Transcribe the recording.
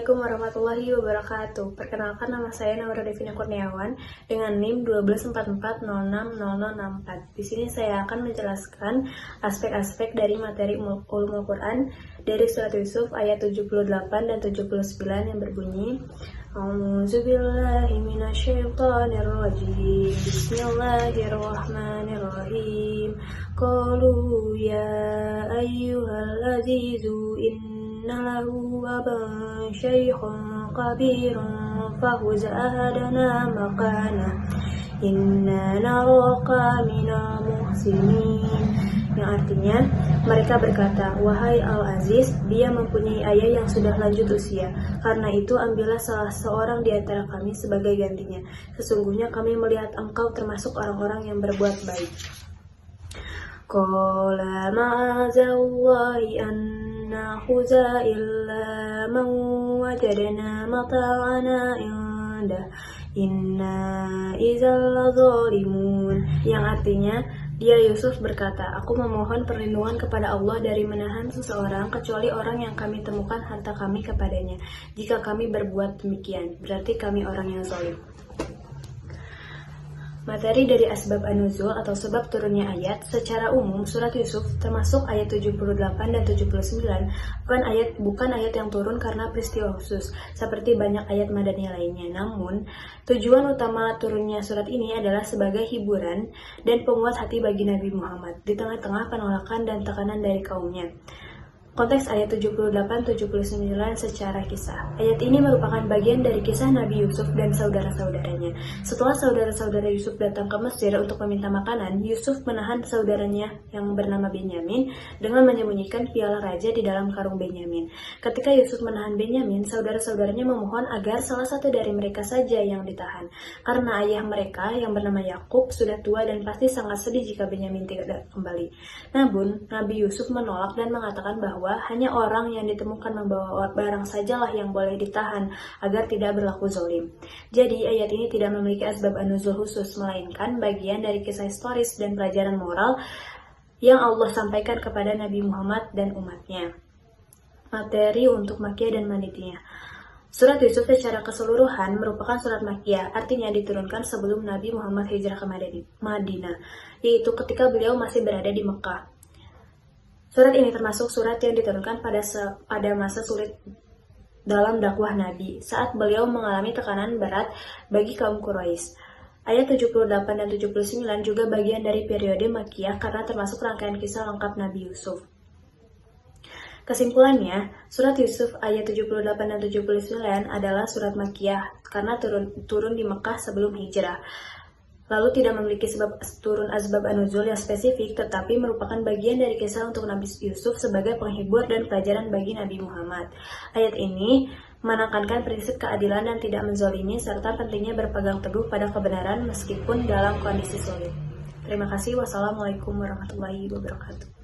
Assalamualaikum warahmatullahi wabarakatuh. Perkenalkan, nama saya Naura Devina Kurniawan dengan NIM 1244060064. Di sini saya akan menjelaskan aspek-aspek dari materi Ulumul Quran dari surat Yusuf ayat 78 dan 79 yang berbunyi A'udzubillahi minasyaitonirrajim. Bismillahirrahmanirrahim. Qalu ya ayyuhal azizu inna lahu aban syaikhun kabirun fahuz ahadana makana inna naraka minal muhsinin. Yang artinya, mereka berkata, wahai Al-Aziz, dia mempunyai ayah yang sudah lanjut usia. Karena itu, ambillah salah seorang di antara kami sebagai gantinya. Sesungguhnya kami melihat engkau termasuk orang-orang yang berbuat baik. Qala ma'azallahi an nakhuza illa man wajadna mata'ana indah inna idzal zalimun. Yang artinya, dia Yusuf berkata, aku memohon perlindungan kepada Allah dari menahan seseorang kecuali orang yang kami temukan harta kami kepadanya. Jika kami berbuat demikian, berarti kami orang yang zalim. Materi dari asbab an-nuzul atau sebab turunnya ayat. Secara umum, surat Yusuf termasuk ayat 78 dan 79 bukan ayat yang turun karena peristiwa khusus seperti banyak ayat madaniyah lainnya. Namun, tujuan utama turunnya surat ini adalah sebagai hiburan dan penguat hati bagi Nabi Muhammad di tengah-tengah penolakan dan tekanan dari kaumnya. Konteks ayat 78-79 secara kisah. Ayat ini merupakan bagian dari kisah Nabi Yusuf dan saudara-saudaranya. Setelah saudara-saudara Yusuf datang ke Mesir untuk meminta makanan, Yusuf menahan saudaranya yang bernama Benyamin dengan menyembunyikan piala raja di dalam karung Benyamin. Ketika Yusuf menahan Benyamin, saudara-saudaranya memohon agar salah satu dari mereka saja yang ditahan. Karena ayah mereka yang bernama Yakub sudah tua dan pasti sangat sedih jika Benyamin tidak kembali. Namun, Nabi Yusuf menolak dan mengatakan bahwa hanya orang yang ditemukan membawa barang sajalah yang boleh ditahan agar tidak berlaku zalim. Jadi ayat ini tidak memiliki asbab an-nuzul khusus, melainkan bagian dari kisah historis dan pelajaran moral yang Allah sampaikan kepada Nabi Muhammad dan umatnya. Materi untuk Makkiyah dan Madinah. Surat Yusuf secara keseluruhan merupakan surat Makkiyah, artinya diturunkan sebelum Nabi Muhammad hijrah ke Madinah, yaitu ketika beliau masih berada di Mekah. Surat ini termasuk surat yang diturunkan pada masa sulit dalam dakwah Nabi, saat beliau mengalami tekanan berat bagi kaum Quraisy. Ayat 78 dan 79 juga bagian dari periode Makkiyah karena termasuk rangkaian kisah lengkap Nabi Yusuf. Kesimpulannya, surat Yusuf ayat 78 dan 79 adalah surat Makkiyah karena turun di Mekah sebelum hijrah. Lalu tidak memiliki sebab turun asbab an-nuzul yang spesifik, tetapi merupakan bagian dari kisah untuk Nabi Yusuf sebagai penghibur dan pelajaran bagi Nabi Muhammad. Ayat ini menekankan prinsip keadilan dan tidak menzalimi, serta pentingnya berpegang teguh pada kebenaran meskipun dalam kondisi sulit. Terima kasih. Wassalamualaikum warahmatullahi wabarakatuh.